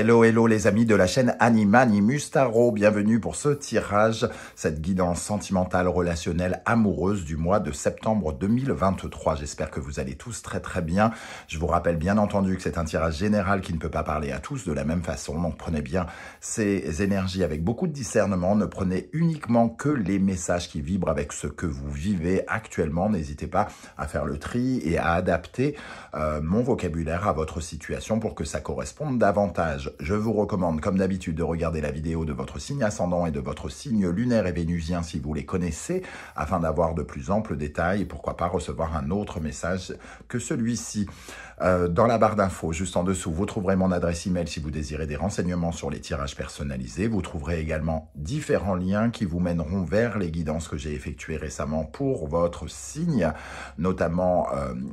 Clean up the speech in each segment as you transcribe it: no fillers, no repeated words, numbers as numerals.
Hello, hello les amis de la chaîne Animanimus Tarot, bienvenue pour ce tirage, cette guidance sentimentale, relationnelle, amoureuse du mois de septembre 2023. J'espère que vous allez tous très bien. Je vous rappelle bien entendu que c'est un tirage général qui ne peut pas parler à tous de la même façon, donc prenez bien ces énergies avec beaucoup de discernement, ne prenez uniquement que les messages qui vibrent avec ce que vous vivez actuellement. N'hésitez pas à faire le tri et à adapter mon vocabulaire à votre situation pour que ça corresponde davantage. Je vous recommande, comme d'habitude, de regarder la vidéo de votre signe ascendant et de votre signe lunaire et vénusien si vous les connaissez, afin d'avoir de plus amples détails et pourquoi pas recevoir un autre message que celui-ci. Dans la barre d'infos, juste en dessous, vous trouverez mon adresse email si vous désirez des renseignements sur les tirages personnalisés. Vous trouverez également différents liens qui vous mèneront vers les guidances que j'ai effectuées récemment pour votre signe, notamment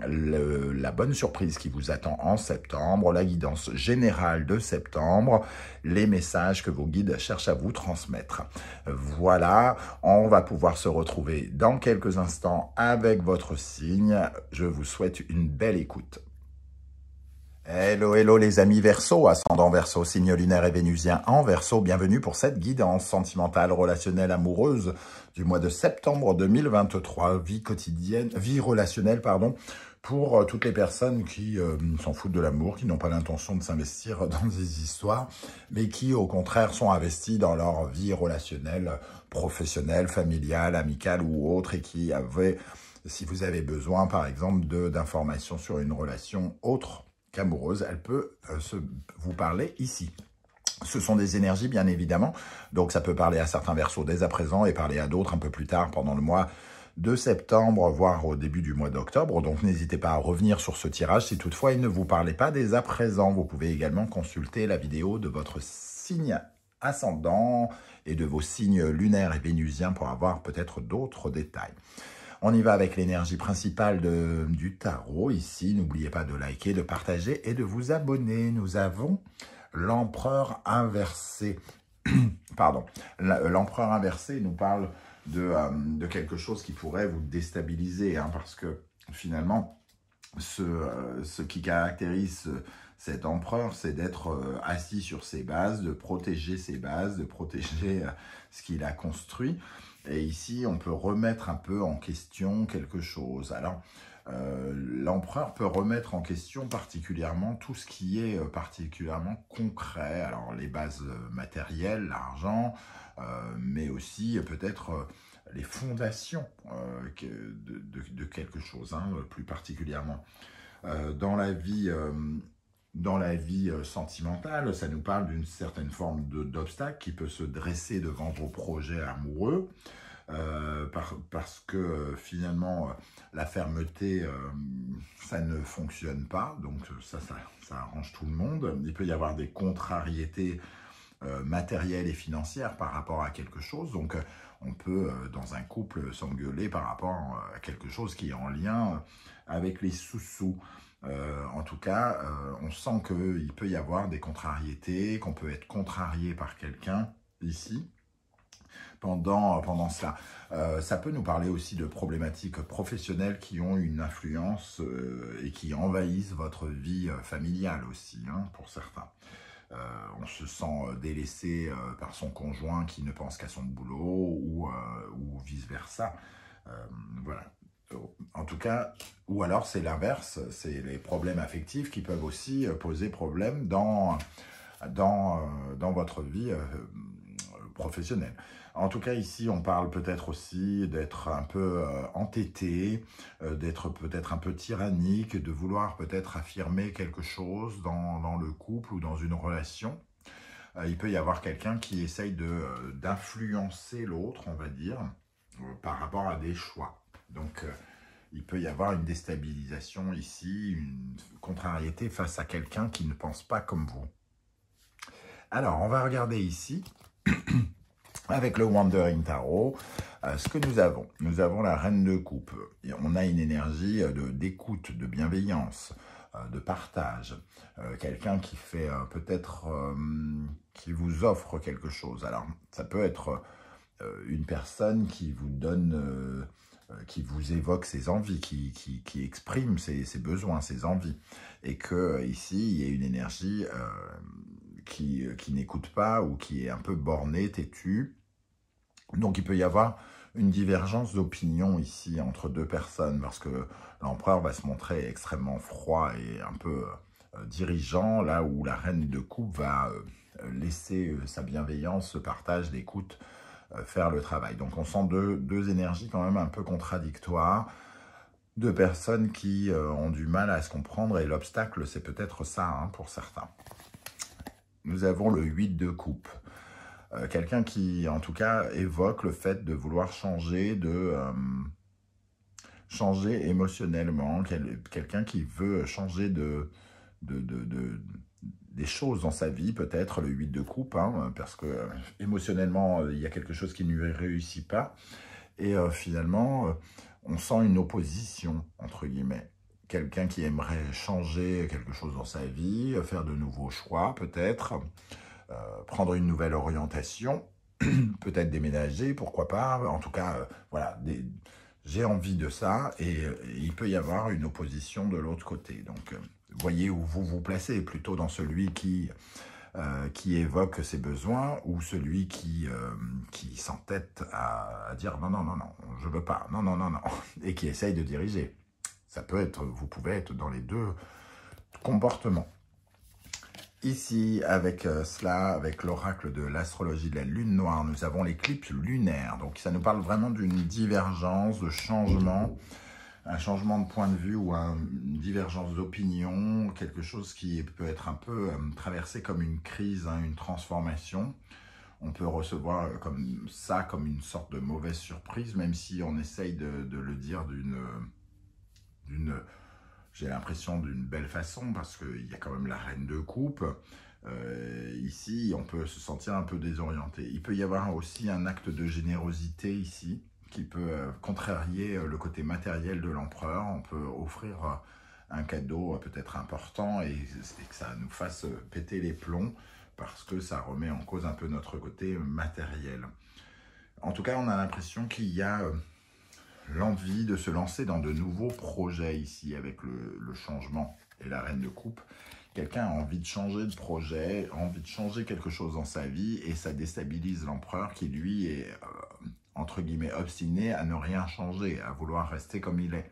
la bonne surprise qui vous attend en septembre, la guidance générale de septembre, les messages que vos guides cherchent à vous transmettre. Voilà, on va pouvoir se retrouver dans quelques instants avec votre signe. Je vous souhaite une belle écoute. Hello, hello les amis Verseau, ascendant Verseau, signe lunaire et vénusien en Verseau. Bienvenue pour cette guidance sentimentale, relationnelle, amoureuse du mois de septembre 2023. Vie quotidienne, vie relationnelle, pardon, pour toutes les personnes qui s'en foutent de l'amour, qui n'ont pas l'intention de s'investir dans des histoires, mais qui au contraire sont investis dans leur vie relationnelle, professionnelle, familiale, amicale ou autre, et qui avaient, si vous avez besoin par exemple d'informations sur une relation autre qu'amoureuse, elle peut vous parler ici. Ce sont des énergies, bien évidemment, donc ça peut parler à certains Verseaux dès à présent et parler à d'autres un peu plus tard pendant le mois de septembre, voire au début du mois d'octobre. Donc n'hésitez pas à revenir sur ce tirage si toutefois il ne vous parlait pas dès à présent. Vous pouvez également consulter la vidéo de votre signe ascendant et de vos signes lunaires et vénusiens pour avoir peut-être d'autres détails. On y va avec l'énergie principale du tarot. Ici, n'oubliez pas de liker, de partager et de vous abonner. Nous avons l'empereur inversé. Pardon. L'empereur inversé nous parle de quelque chose qui pourrait vous déstabiliser, hein, parce que finalement, ce qui caractérise cet empereur, c'est d'être assis sur ses bases, de protéger ses bases, de protéger ce qu'il a construit. Et ici, on peut remettre un peu en question quelque chose. Alors, l'empereur peut remettre en question particulièrement tout ce qui est particulièrement concret. Alors, les bases matérielles, l'argent, mais aussi peut-être les fondations de quelque chose, hein, plus particulièrement. Dans la vie sentimentale, ça nous parle d'une certaine forme d'obstacle qui peut se dresser devant vos projets amoureux, parce que finalement, la fermeté, ça ne fonctionne pas, donc ça arrange tout le monde. Il peut y avoir des contrariétés matérielles et financières par rapport à quelque chose, donc on peut, dans un couple, s'engueuler par rapport à quelque chose qui est en lien avec les sous-sous. En tout cas, on sent qu'il peut y avoir des contrariétés, qu'on peut être contrarié par quelqu'un ici pendant cela. Ça peut nous parler aussi de problématiques professionnelles qui ont une influence et qui envahissent votre vie familiale aussi, hein, pour certains. On se sent délaissé par son conjoint qui ne pense qu'à son boulot ou vice-versa. Voilà. En tout cas, ou alors c'est l'inverse, c'est les problèmes affectifs qui peuvent aussi poser problème dans votre vie professionnelle. En tout cas, ici, on parle peut-être aussi d'être un peu entêté, d'être peut-être un peu tyrannique, de vouloir peut-être affirmer quelque chose dans le couple ou dans une relation. Il peut y avoir quelqu'un qui essaye d'influencer l'autre, on va dire, par rapport à des choix. Donc, il peut y avoir une déstabilisation ici, une contrariété face à quelqu'un qui ne pense pas comme vous. Alors, on va regarder ici, avec le Wandering Tarot, ce que nous avons. Nous avons la Reine de Coupe. Et on a une énergie d'écoute, de bienveillance, de partage. Quelqu'un qui fait peut-être, qui vous offre quelque chose. Alors, ça peut être une personne qui vous donne... qui vous évoque ses envies, qui exprime ses besoins, ses envies. Et que ici, il y a une énergie qui n'écoute pas ou qui est un peu borné, têtu. Donc il peut y avoir une divergence d'opinion ici entre deux personnes parce que l'empereur va se montrer extrêmement froid et un peu dirigeant, là où la reine de coupe va laisser sa bienveillance, ce partage d'écoute faire le travail. Donc on sent deux énergies quand même un peu contradictoires, deux personnes qui ont du mal à se comprendre et l'obstacle c'est peut-être ça hein, pour certains. Nous avons le 8 de coupe. Quelqu'un qui, en tout cas, évoque le fait de vouloir changer, changer émotionnellement, quelqu'un qui veut changer des choses dans sa vie, peut-être le 8 de coupe, hein, parce que émotionnellement, il y a quelque chose qui ne lui réussit pas. Et finalement, on sent une opposition, entre guillemets. Quelqu'un qui aimerait changer quelque chose dans sa vie, faire de nouveaux choix, peut-être, prendre une nouvelle orientation, peut-être déménager, pourquoi pas. En tout cas, voilà, j'ai envie de ça et il peut y avoir une opposition de l'autre côté. Donc, voyez où vous vous placez, plutôt dans celui qui évoque ses besoins ou celui qui s'entête à dire non, non, non, non, je veux pas, non, non, non, non, et qui essaye de diriger. Ça peut être, vous pouvez être dans les deux comportements. Ici, avec cela, avec l'oracle de l'astrologie de la lune noire, nous avons l'éclipse lunaire. Donc, ça nous parle vraiment d'une divergence, de changement, un changement de point de vue ou une divergence d'opinion, quelque chose qui peut être un peu traversé comme une crise, hein, une transformation. On peut recevoir comme ça, comme une sorte de mauvaise surprise, même si on essaye de le dire j'ai l'impression d'une belle façon, parce qu'il y a quand même la reine de coupe. Ici, on peut se sentir un peu désorienté. Il peut y avoir aussi un acte de générosité ici, qui peut contrarier le côté matériel de l'empereur. On peut offrir un cadeau peut-être important et que ça nous fasse péter les plombs, parce que ça remet en cause un peu notre côté matériel. En tout cas, on a l'impression qu'il y a l'envie de se lancer dans de nouveaux projets ici avec le changement et la reine de coupe. Quelqu'un a envie de changer de projet, envie de changer quelque chose dans sa vie et ça déstabilise l'empereur qui lui est entre guillemets obstiné à ne rien changer, à vouloir rester comme il est,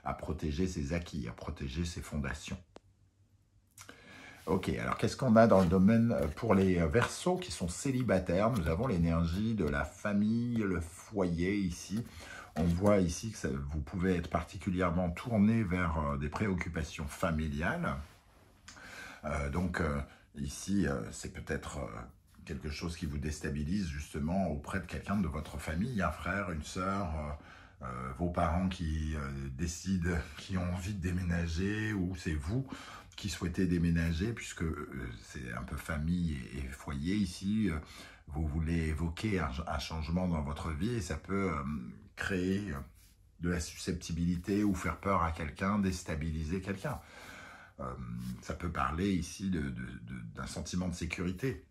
à protéger ses acquis, à protéger ses fondations. Ok, alors qu'est-ce qu'on a dans le domaine pour les Verseaux qui sont célibataires? Nous avons l'énergie de la famille, le foyer ici. On voit ici que vous pouvez être particulièrement tourné vers des préoccupations familiales. Ici, c'est peut-être quelque chose qui vous déstabilise justement auprès de quelqu'un de votre famille, un frère, une sœur, vos parents qui décident, qui ont envie de déménager, ou c'est vous qui souhaitez déménager, puisque c'est un peu famille et foyer ici. Vous voulez évoquer un changement dans votre vie et ça peut créer de la susceptibilité ou faire peur à quelqu'un, déstabiliser quelqu'un. Ça peut parler ici d'un sentiment de sécurité.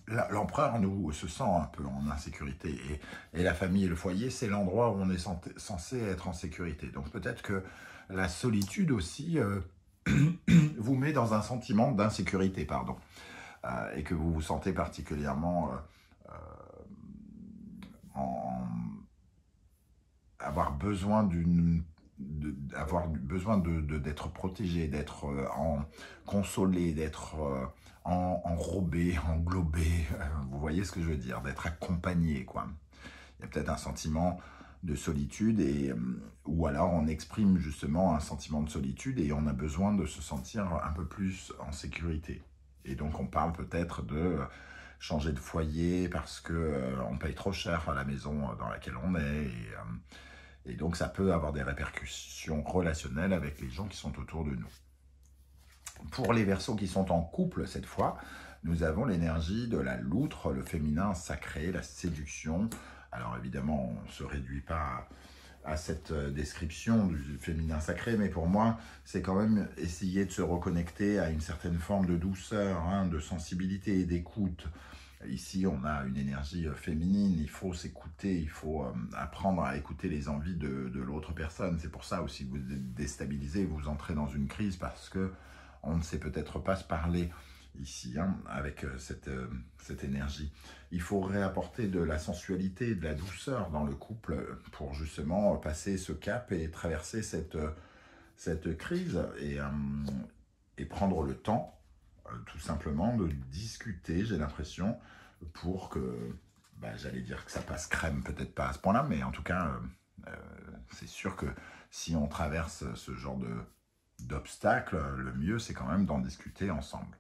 L'empereur, nous, se sent un peu en insécurité et la famille et le foyer, c'est l'endroit où on est censé être en sécurité. Donc peut-être que la solitude aussi vous met dans un sentiment d'insécurité, pardon, et que vous vous sentez particulièrement avoir besoin d'être protégé, d'être consolé, d'être enrobé, englobé, vous voyez ce que je veux dire, d'être accompagné, quoi. Il y a peut-être un sentiment de solitude, ou alors on exprime justement un sentiment de solitude et on a besoin de se sentir un peu plus en sécurité. Et donc on parle peut-être de changer de foyer parce qu'on paye trop cher à la maison dans laquelle on est, et donc ça peut avoir des répercussions relationnelles avec les gens qui sont autour de nous. Pour les Verseaux qui sont en couple cette fois, nous avons l'énergie de la loutre, le féminin sacré, la séduction. Alors évidemment, on ne se réduit pas à cette description du féminin sacré, mais pour moi, c'est quand même essayer de se reconnecter à une certaine forme de douceur, hein, de sensibilité et d'écoute. Ici, on a une énergie féminine, il faut s'écouter, il faut apprendre à écouter les envies de l'autre personne. C'est pour ça aussi que vous êtes déstabilisé, vous entrez dans une crise parce que on ne sait peut-être pas se parler. ici, hein, avec cette énergie. Il faut réapporter de la sensualité, de la douceur dans le couple pour justement passer ce cap et traverser cette crise et prendre le temps, tout simplement, de discuter, j'ai l'impression, pour que, j'allais dire que ça passe crème, peut-être pas à ce point-là, mais en tout cas, c'est sûr que si on traverse ce genre d'obstacles, le mieux, c'est quand même d'en discuter ensemble.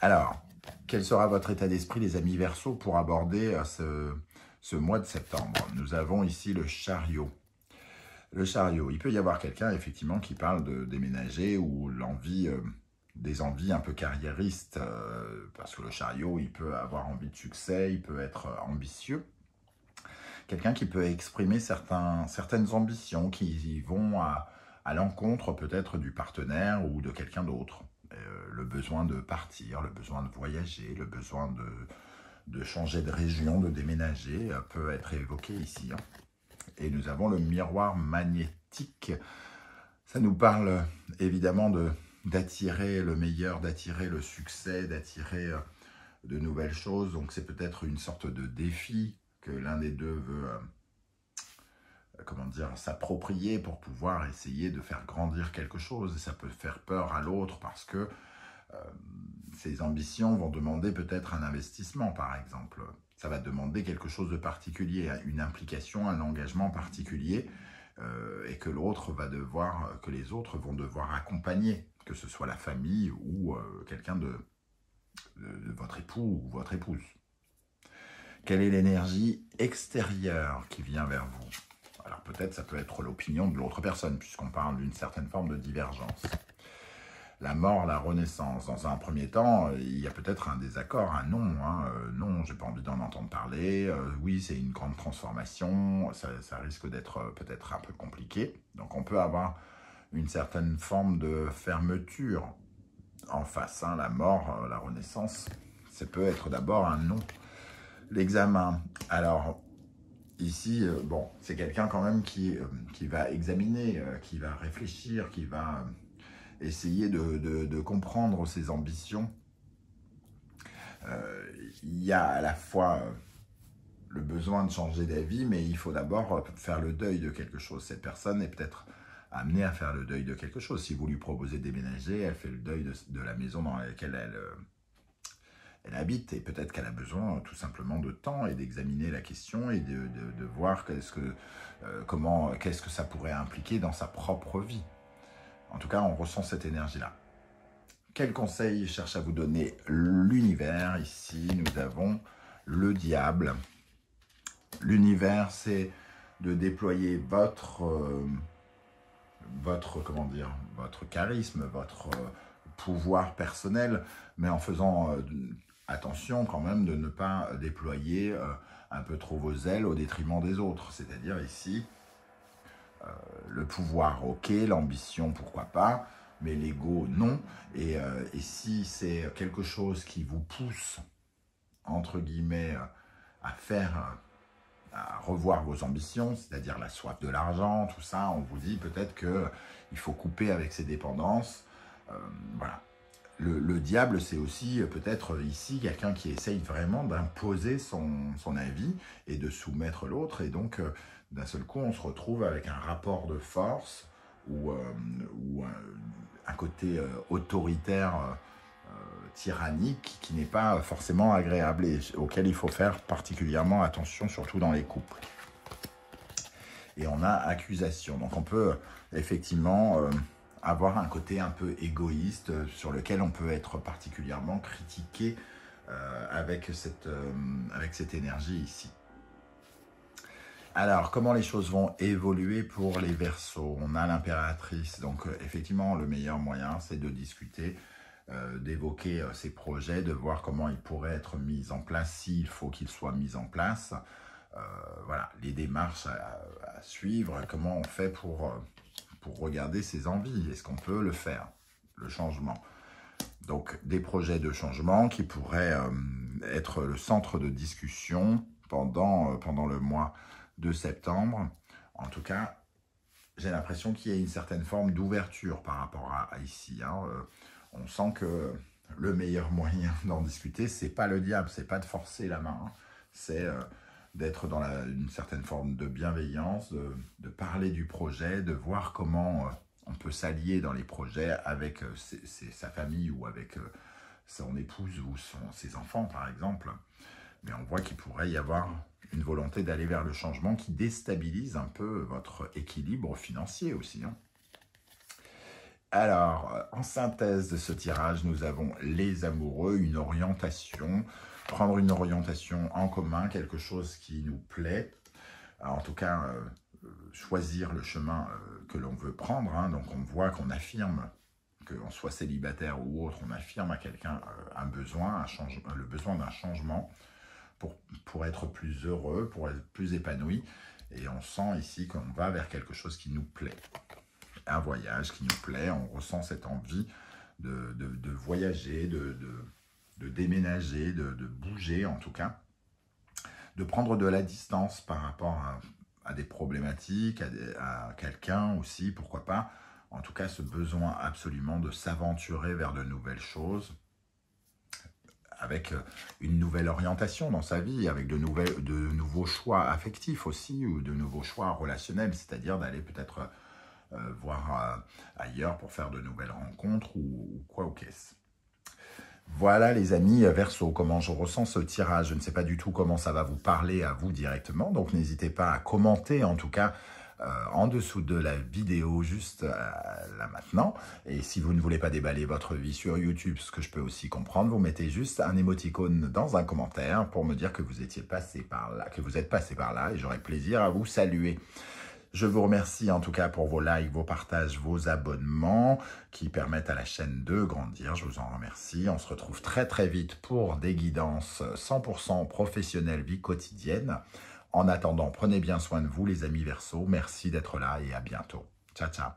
Alors, quel sera votre état d'esprit, les amis Verseaux, pour aborder ce mois de septembre? Nous avons ici le chariot. Le chariot, il peut y avoir quelqu'un, effectivement, qui parle de déménager ou des envies un peu carriéristes, parce que le chariot, il peut avoir envie de succès, il peut être ambitieux. Quelqu'un qui peut exprimer certaines ambitions qui vont à l'encontre peut-être du partenaire ou de quelqu'un d'autre. Le besoin de partir, le besoin de voyager, le besoin de changer de région, de déménager peut être évoqué ici. Et nous avons le miroir magnétique. Ça nous parle évidemment d'attirer le meilleur, d'attirer le succès, d'attirer de nouvelles choses. Donc c'est peut-être une sorte de défi que l'un des deux veut s'approprier pour pouvoir essayer de faire grandir quelque chose. Et ça peut faire peur à l'autre parce que ces ambitions vont demander peut-être un investissement, par exemple. Ça va demander quelque chose de particulier, une implication, un engagement particulier, et que les autres vont devoir accompagner, que ce soit la famille ou quelqu'un de votre époux ou votre épouse. Quelle est l'énergie extérieure qui vient vers vous? Alors peut-être ça peut être l'opinion de l'autre personne, puisqu'on parle d'une certaine forme de divergence. La mort, la renaissance. Dans un premier temps, il y a peut-être un désaccord, un non. Non, j'ai pas envie d'en entendre parler. Oui, c'est une grande transformation. Ça risque d'être peut-être un peu compliqué. Donc on peut avoir une certaine forme de fermeture en face. La mort, la renaissance, ça peut être d'abord un non. L'examen. Alors, ici, c'est quelqu'un quand même qui va examiner, qui va réfléchir, qui va essayer de comprendre ses ambitions. Il y a à la fois le besoin de changer d'avis, mais il faut d'abord faire le deuil de quelque chose. Cette personne est peut-être amenée à faire le deuil de quelque chose. Si vous lui proposez de déménager, elle fait le deuil de la maison dans laquelle elle habite, et peut-être qu'elle a besoin tout simplement de temps et d'examiner la question et de voir qu'est-ce que ça pourrait impliquer dans sa propre vie. En tout cas, on ressent cette énergie-là. Quel conseil cherche à vous donner l'univers? Ici, nous avons le diable. L'univers, c'est de déployer votre charisme, votre pouvoir personnel, mais en faisant attention quand même de ne pas déployer un peu trop vos ailes au détriment des autres. C'est-à-dire ici, le pouvoir, ok, l'ambition, pourquoi pas, mais l'ego, non. Et si c'est quelque chose qui vous pousse, entre guillemets, à revoir vos ambitions, c'est-à-dire la soif de l'argent, tout ça, on vous dit peut-être qu'il faut couper avec ses dépendances. Voilà. Le diable, c'est aussi peut-être ici quelqu'un qui essaye vraiment d'imposer son avis et de soumettre l'autre. Et donc, d'un seul coup, on se retrouve avec un rapport de force ou un côté autoritaire, tyrannique, qui n'est pas forcément agréable et auquel il faut faire particulièrement attention, surtout dans les couples. Et on a accusation. Donc, on peut effectivement avoir un côté un peu égoïste sur lequel on peut être particulièrement critiqué avec cette énergie ici. Alors, comment les choses vont évoluer pour les Verseaux? On a l'impératrice, donc effectivement, le meilleur moyen, c'est de discuter, d'évoquer ces projets, de voir comment ils pourraient être mis en place, s'il faut qu'ils soient mis en place. Voilà, les démarches à suivre, comment on fait pour regarder ses envies. Est-ce qu'on peut le faire, le changement? Donc, des projets de changement qui pourraient être le centre de discussion pendant le mois de septembre. En tout cas, j'ai l'impression qu'il y a une certaine forme d'ouverture par rapport à ici. On sent que le meilleur moyen d'en discuter, c'est pas le diable, c'est pas de forcer la main, hein. C'est d'être dans une certaine forme de bienveillance, de parler du projet, de voir comment on peut s'allier dans les projets avec sa famille ou avec son épouse ou ses enfants, par exemple. Mais on voit qu'il pourrait y avoir une volonté d'aller vers le changement qui déstabilise un peu votre équilibre financier aussi, hein. Alors, en synthèse de ce tirage, nous avons les amoureux, une orientation, prendre une orientation en commun, quelque chose qui nous plaît, en tout cas, choisir le chemin que l'on veut prendre, hein. Donc on voit qu'on affirme, qu'on soit célibataire ou autre, on affirme à quelqu'un un besoin, le besoin d'un changement pour être plus heureux, pour être plus épanoui, et on sent ici qu'on va vers quelque chose qui nous plaît. Un voyage qui nous plaît, on ressent cette envie de voyager, de déménager, de bouger en tout cas, de prendre de la distance par rapport à des problématiques, à quelqu'un aussi, pourquoi pas. En tout cas, ce besoin absolument de s'aventurer vers de nouvelles choses, avec une nouvelle orientation dans sa vie, avec de nouveaux choix affectifs aussi, ou de nouveaux choix relationnels, c'est-à-dire d'aller peut-être voir ailleurs pour faire de nouvelles rencontres ou quoi ou qu'est-ce. Voilà les amis Verseau, comment je ressens ce tirage. Je ne sais pas du tout comment ça va vous parler à vous directement, donc n'hésitez pas à commenter en tout cas en dessous de la vidéo juste là maintenant. Et si vous ne voulez pas déballer votre vie sur YouTube, ce que je peux aussi comprendre, vous mettez juste un émoticône dans un commentaire pour me dire que vous étiez passé par là, que vous êtes passé par là, et j'aurai plaisir à vous saluer. Je vous remercie en tout cas pour vos likes, vos partages, vos abonnements qui permettent à la chaîne de grandir. Je vous en remercie. On se retrouve très très vite pour des guidances 100% professionnelles, vie quotidienne. En attendant, prenez bien soin de vous les amis Verseau. Merci d'être là et à bientôt. Ciao, ciao.